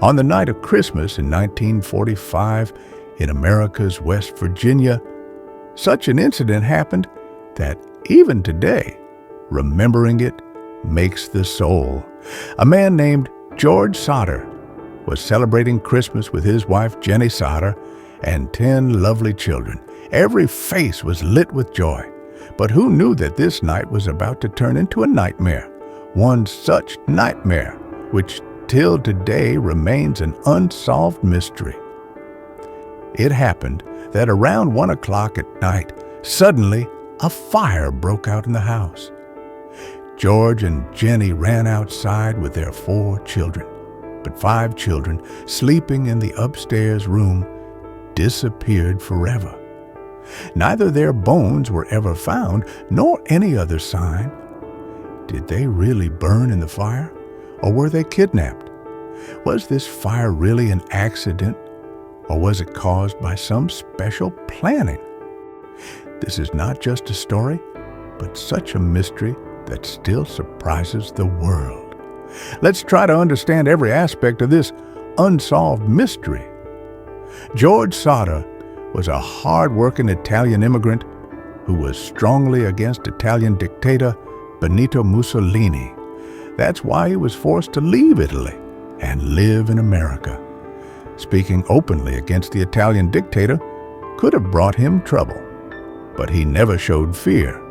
On the night of Christmas in 1945 in America's West Virginia, such an incident happened that even today, remembering it makes the soul. A man named George Sodder was celebrating Christmas with his wife Jenny Sodder and 10 lovely children. Every face was lit with joy. But who knew that this night was about to turn into a nightmare? One such nightmare, which till today remains an unsolved mystery. It happened that around 1 o'clock at night, suddenly a fire broke out in the house. George and Jenny ran outside with their 4 children, but 5 children sleeping in the upstairs room disappeared forever. Neither their bones were ever found, nor any other sign. Did they really burn in the fire, or were they kidnapped? Was this fire really an accident, or was it caused by some special planning? This is not just a story, but such a mystery that still surprises the world. Let's try to understand every aspect of this unsolved mystery. George Sodder was a hard-working Italian immigrant who was strongly against Italian dictator Benito Mussolini. That's why he was forced to leave Italy and live in America. Speaking openly against the Italian dictator could have brought him trouble, but he never showed fear.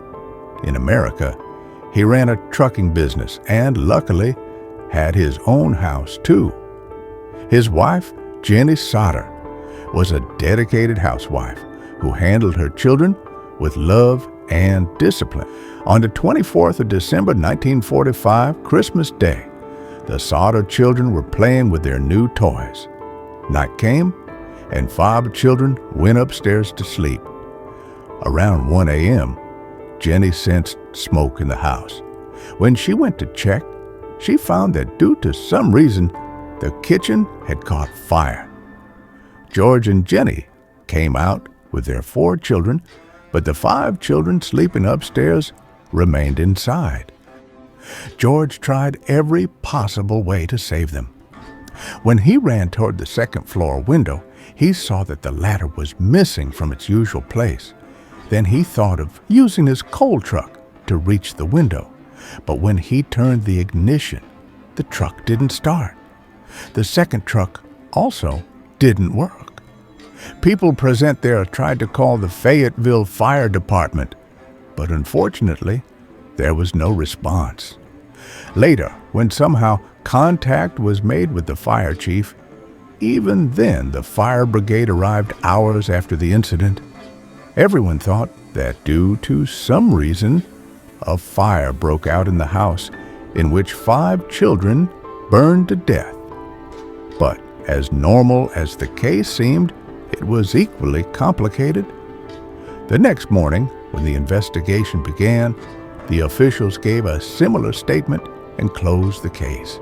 In America, he ran a trucking business and, luckily, had his own house too. His wife, Jenny Sodder, was a dedicated housewife who handled her children with love and discipline. On the 24th of December 1945, Christmas Day, the Sodder children were playing with their new toys. Night came, and 5 children went upstairs to sleep. Around 1 a.m., Jenny sensed smoke in the house. When she went to check, she found that due to some reason, the kitchen had caught fire. George and Jenny came out with their 4 children, but the 5 children sleeping upstairs remained inside. George tried every possible way to save them. When he ran toward the second-floor window, he saw that the ladder was missing from its usual place. Then he thought of using his coal truck to reach the window. But when he turned the ignition, the truck didn't start. The second truck also didn't work. People present there tried to call the Fayetteville Fire Department, but unfortunately, there was no response. Later, when somehow contact was made with the fire chief, even then the fire brigade arrived hours after the incident. Everyone thought that due to some reason, a fire broke out in the house in which 5 children burned to death. But as normal as the case seemed, it was equally complicated. The next morning, when the investigation began, the officials gave a similar statement and closed the case.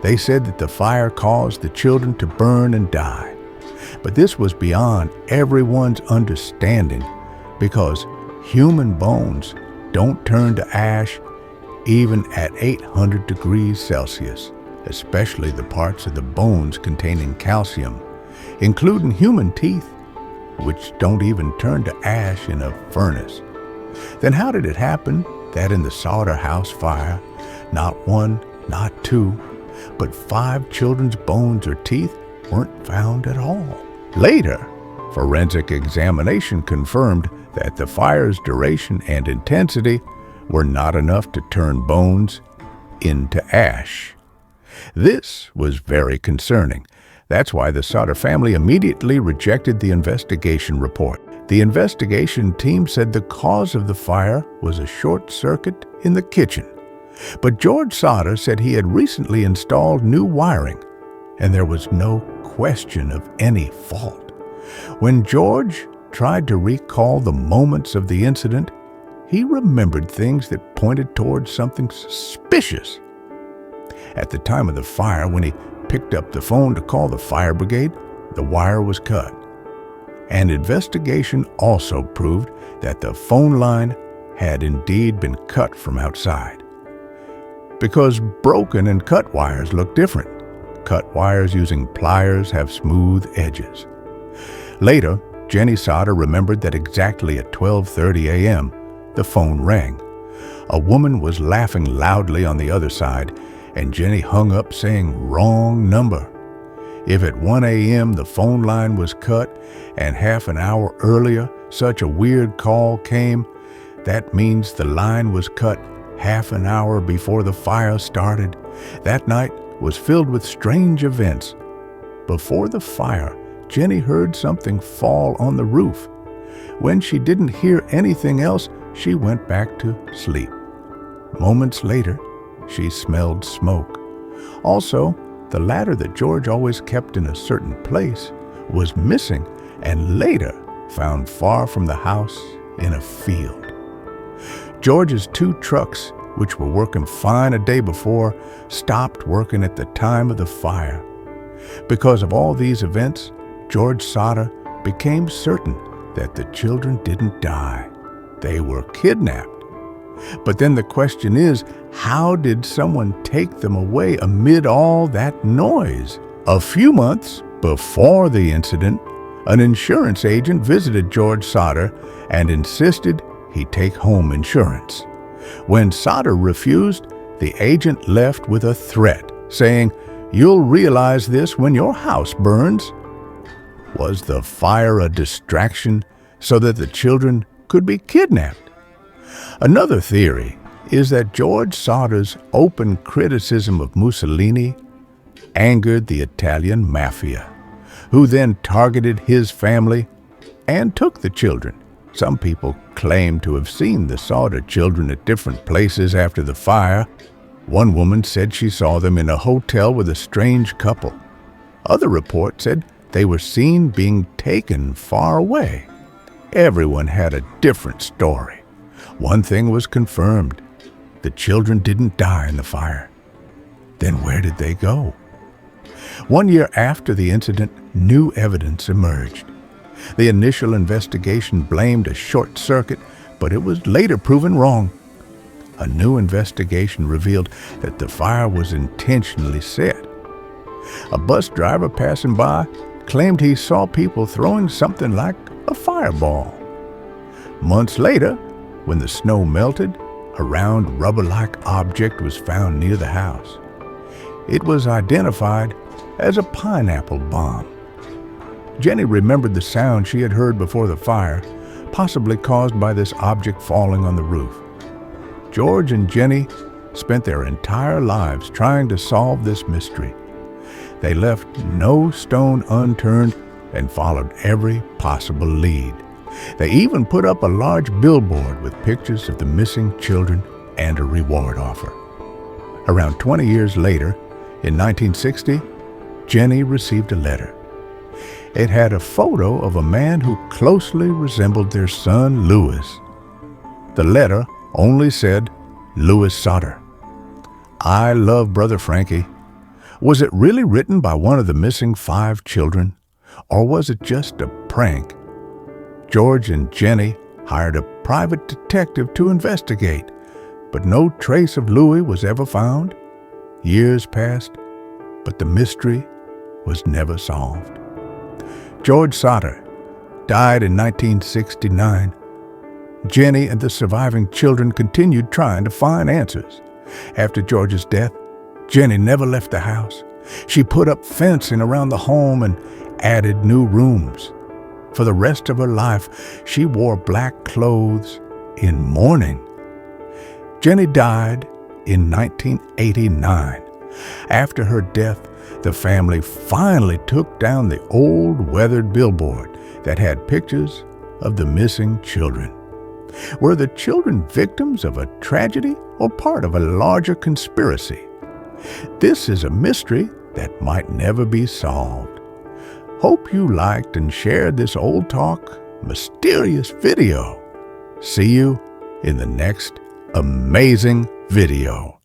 They said that the fire caused the children to burn and die. But this was beyond everyone's understanding, because human bones don't turn to ash even at 800 degrees Celsius, especially the parts of the bones containing calcium, including human teeth, which don't even turn to ash in a furnace. Then how did it happen that in the Sodder house fire, not 1, not 2, but 5 children's bones or teeth weren't found at all? Later, forensic examination confirmed that the fire's duration and intensity were not enough to turn bones into ash. This was very concerning. That's why the Sodder family immediately rejected the investigation report. The investigation team said the cause of the fire was a short circuit in the kitchen. But George Sodder said he had recently installed new wiring, and there was no question of any fault. When George tried to recall the moments of the incident, he remembered things that pointed towards something suspicious. At the time of the fire, when he picked up the phone to call the fire brigade, the wire was cut. An investigation also proved that the phone line had indeed been cut from outside. Because broken and cut wires look different, cut wires using pliers have smooth edges. Later, Jenny Sodder remembered that exactly at 12:30 a.m., the phone rang. A woman was laughing loudly on the other side, and Jenny hung up saying, "Wrong number." If at 1 a.m. the phone line was cut and half an hour earlier such a weird call came, that means the line was cut half an hour before the fire started. That night was filled with strange events. Before the fire, Jenny heard something fall on the roof. When she didn't hear anything else, she went back to sleep. Moments later, she smelled smoke. Also, the ladder that George always kept in a certain place was missing and later found far from the house in a field. George's 2 trucks, which were working fine a day before, stopped working at the time of the fire. Because of all these events, George Sodder became certain that the children didn't die. They were kidnapped. But then the question is, how did someone take them away amid all that noise? A few months before the incident, an insurance agent visited George Sodder and insisted he take home insurance. When Sodder refused, the agent left with a threat, saying, "You'll realize this when your house burns." Was the fire a distraction so that the children could be kidnapped? Another theory is that George Sodder's open criticism of Mussolini angered the Italian mafia, who then targeted his family and took the children. Some people claim to have seen the Sodder children at different places after the fire. One woman said she saw them in a hotel with a strange couple. Other reports said they were seen being taken far away. Everyone had a different story. One thing was confirmed: the children didn't die in the fire. Then where did they go? 1 year after the incident, new evidence emerged. The initial investigation blamed a short circuit, but it was later proven wrong. A new investigation revealed that the fire was intentionally set. A bus driver passing by claimed he saw people throwing something like a fireball. Months later, when the snow melted, a round rubber-like object was found near the house. It was identified as a pineapple bomb. Jenny remembered the sound she had heard before the fire, possibly caused by this object falling on the roof. George and Jenny spent their entire lives trying to solve this mystery. They left no stone unturned and followed every possible lead. They even put up a large billboard with pictures of the missing children and a reward offer. Around 20 years later, in 1960, Jenny received a letter. It had a photo of a man who closely resembled their son, Louis. The letter only said, "Louis Sodder. I love Brother Frankie." Was it really written by one of the missing 5 children, or was it just a prank? George and Jenny hired a private detective to investigate, but no trace of Louis was ever found. Years passed, but the mystery was never solved. George Sodder died in 1969. Jenny and the surviving children continued trying to find answers. After George's death, Jenny never left the house. She put up fencing around the home and added new rooms. For the rest of her life, she wore black clothes in mourning. Jenny died in 1989. After her death, the family finally took down the old weathered billboard that had pictures of the missing children. Were the children victims of a tragedy or part of a larger conspiracy? This is a mystery that might never be solved. Hope you liked and shared this Old Talk mysterious video. See you in the next amazing video.